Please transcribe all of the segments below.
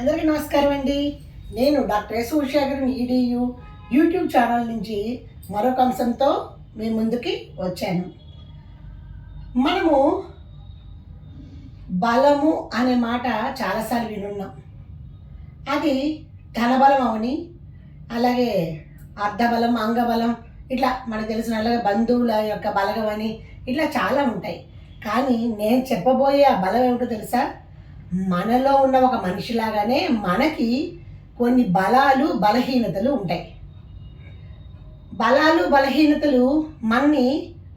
అందరికీ నమస్కారం అండి. నేను doctor S Ushagaran EDU YouTube channel నుంచి మరొక అంశంతో మీ ముందుకి వచ్చాను. మనము బలము అనే మాట చాలాసార్లు వినున్నాం. అది ధనబలం అవని, అలాగే అర్ధబలం, అంగబలం, ఇట్లా మనకు తెలిసిన అలాగే బంధువుల యొక్క బలగం అని ఇట్లా చాలా ఉంటాయి. కానీ నేను చెప్పబోయే ఆ బలం ఏమిటో తెలుసా? మనలో ఉన్న ఒక మనిషిలాగానే మనకి కొన్ని బలాలు బలహీనతలు ఉంటాయి. బలాలు బలహీనతలు మనని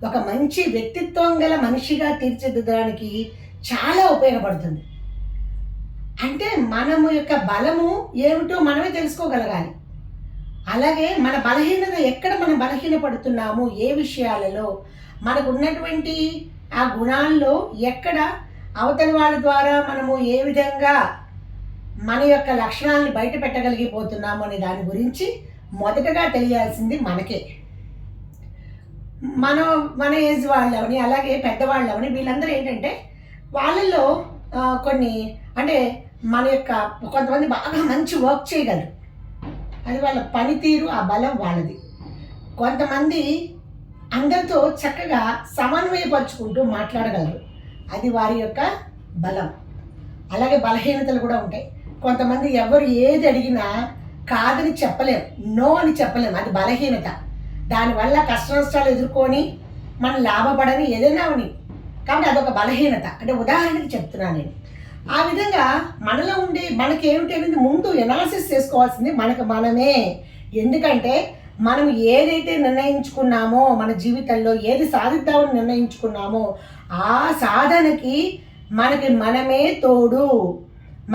ఒక మంచి వ్యక్తిత్వం గల మనిషిగా తీర్చిదిద్దడానికి చాలా ఉపయోగపడుతుంది. అంటే మనము యొక్క బలము ఏమిటో మనమే తెలుసుకోగలగాలి. అలాగే మన బలహీనత ఎక్కడ మనం బలహీనపడుతున్నాము, ఏ విషయాలలో మనకు ఉన్నటువంటి ఆ గుణాల్లో ఎక్కడ అవతలి వాళ్ళ ద్వారా మనము ఏ విధంగా మన యొక్క లక్షణాలను బయట పెట్టగలిగిపోతున్నాము అనే దాని గురించి మొదటగా తెలియాల్సింది మనకే. మన ఏజ్ వాళ్ళని, అలాగే పెద్దవాళ్ళని, వీళ్ళందరూ ఏంటంటే వాళ్ళల్లో కొన్ని అంటే మన యొక్క కొంతమంది బాగా మంచి వర్క్ చేయగలరు, అది వాళ్ళ పనితీరు, ఆ బలం వాళ్ళది. కొంతమంది అందరితో చక్కగా సమన్వయపరుచుకుంటూ మాట్లాడగలరు, అది వారి యొక్క బలం. అలాగే బలహీనతలు కూడా ఉంటాయి. కొంతమంది ఎవరు ఏది అడిగినా కాదని చెప్పలేం, నో అని చెప్పలేం, అది బలహీనత. దానివల్ల కష్ట నష్టాలు ఎదుర్కొని మనం లాభపడని ఏదైనా అని, కాబట్టి అదొక బలహీనత. అంటే ఉదాహరణకి చెప్తున్నాను నేను. ఆ విధంగా మనలో ఉండే మనకి ఏమిటి అనేది ముందు ఎనాలిసిస్ చేసుకోవాల్సింది మనకు మనమే. ఎందుకంటే మనం ఏదైతే నిర్ణయించుకున్నామో, మన జీవితంలో ఏది సాధిద్దామని నిర్ణయించుకున్నామో ఆ సాధనకి మనకి మనమే తోడు,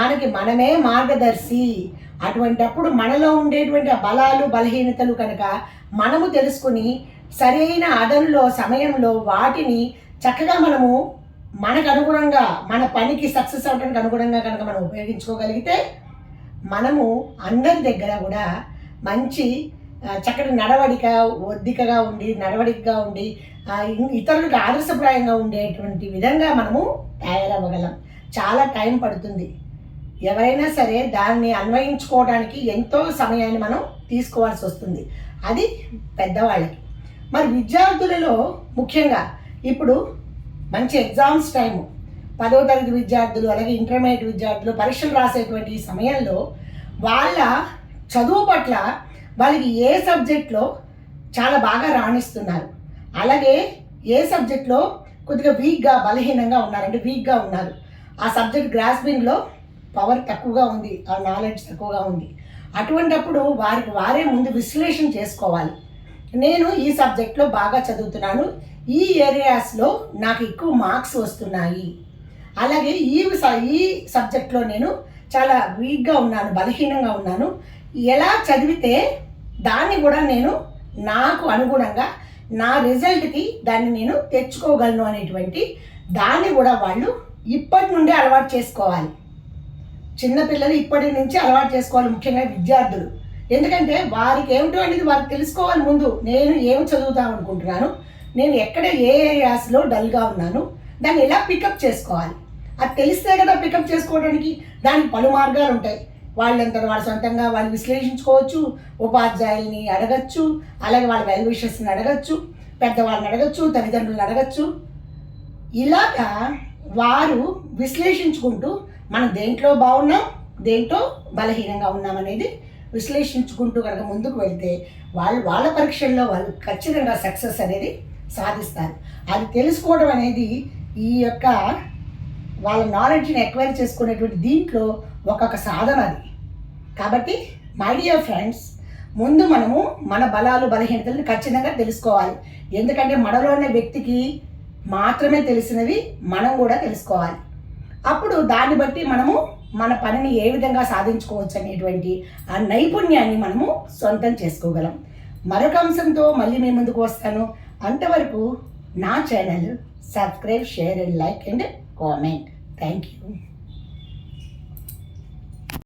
మనకి మనమే మార్గదర్శి. అటువంటప్పుడు మనలో ఉండేటువంటి ఆ బలాలు బలహీనతలు కనుక మనము తెలుసుకుని సరైన అదనులో సమయంలో వాటిని చక్కగా మనము మనకు అనుగుణంగా, మన పనికి సక్సెస్ అవడానికి అనుగుణంగా కనుక మనం ఉపయోగించుకోగలిగితే మనము అందరి దగ్గర కూడా మంచి చక్కటి నడవడిక, ఒద్దికగా ఉండి, నడవడికగా ఉండి, ఇతరులకు ఆదర్శప్రాయంగా ఉండేటువంటి విధంగా మనము తయారవ్వగలం. చాలా టైం పడుతుంది. ఎవరైనా సరే దాన్ని అన్వయించుకోవడానికి ఎంతో సమయాన్ని మనం తీసుకోవాల్సి వస్తుంది, అది పెద్దవాళ్ళకి. మరి విద్యార్థులలో ముఖ్యంగా ఇప్పుడు మంచి ఎగ్జామ్స్ టైము, 10వ తరగతి విద్యార్థులు, అలాగే ఇంటర్మీడియట్ విద్యార్థులు పరీక్షలు రాసేటువంటి ఈ సమయంలో వాళ్ళ చదువు పట్ల వాళ్ళకి ఏ సబ్జెక్ట్లో చాలా బాగా రాణిస్తున్నారు, అలాగే ఏ సబ్జెక్ట్లో కొద్దిగా వీక్గా, బలహీనంగా ఉన్నారు, అంటే వీక్గా ఉన్నారు, ఆ సబ్జెక్ట్ గ్రాస్పింగ్లో పవర్ తక్కువగా ఉంది, ఆ నాలెడ్జ్ తక్కువగా ఉంది. అటువంటప్పుడు వారికి వారే ముందు విశ్లేషణ చేసుకోవాలి. నేను ఈ సబ్జెక్ట్లో బాగా చదువుతున్నాను, ఈ ఏరియాస్లో నాకు ఎక్కువ మార్క్స్ వస్తున్నాయి, అలాగే ఈ సబ్జెక్ట్లో నేను చాలా వీక్గా ఉన్నాను, బలహీనంగా ఉన్నాను, ఎలా చదివితే దాన్ని కూడా నేను నాకు అనుగుణంగా నా రిజల్ట్కి దాన్ని నేను తెచ్చుకోగలను అనేటువంటి దాన్ని కూడా వాళ్ళు ఇప్పటి నుండే అలవాటు చేసుకోవాలి. చిన్నపిల్లలు ఇప్పటి నుంచి అలవాటు చేసుకోవాలి, ముఖ్యంగా విద్యార్థులు. ఎందుకంటే వారికి ఏమిటో అనేది వారికి తెలుసుకోవాలి. ముందు నేను ఏమి చదువుతాం అనుకుంటున్నాను, నేను ఎక్కడ ఏ ఏరియాస్లో డల్గా ఉన్నాను, దాన్ని ఎలా పికప్ చేసుకోవాలి, అది తెలిస్తే కదా పికప్ చేసుకోవడానికి. దానికి పలు మార్గాలు ఉంటాయి. వాళ్ళంతా వాళ్ళ సొంతంగా వాళ్ళు విశ్లేషించుకోవచ్చు, ఉపాధ్యాయుల్ని అడగచ్చు, అలాగే వాళ్ళ వెల్ విషెస్ని అడగచ్చు, పెద్దవాళ్ళని అడగచ్చు, తల్లిదండ్రులను అడగచ్చు. ఇలాగా వారు విశ్లేషించుకుంటూ మనం దేంట్లో బాగున్నాం, దేంట్లో బలహీనంగా ఉన్నాం అనేది విశ్లేషించుకుంటూ కనుక ముందుకు వెళ్తే వాళ్ళ పరీక్షల్లో వాళ్ళు ఖచ్చితంగా సక్సెస్ అనేది సాధిస్తారు. అది తెలుసుకోవడం అనేది ఈ యొక్క వాళ్ళ నాలెడ్జ్ని ఎక్వైర్ చేసుకునేటువంటి దీంట్లో ఒక్కొక్క సాధన అది. కాబట్టి మై డియర్ ఫ్రెండ్స్, ముందు మనము మన బలాలు బలహీనతలను ఖచ్చితంగా తెలుసుకోవాలి. ఎందుకంటే మనలో ఉన్న వ్యక్తికి మాత్రమే తెలిసినవి మనం కూడా తెలుసుకోవాలి. అప్పుడు దాన్ని బట్టి మనము మన పనిని ఏ విధంగా సాధించుకోవచ్చు అనేటువంటి ఆ నైపుణ్యాన్ని మనము సొంతం చేసుకోగలం. మరొక అంశంతో మళ్ళీ మీ ముందుకు వస్తాను. అంతవరకు నా channel subscribe, share and like and comment. Thank you.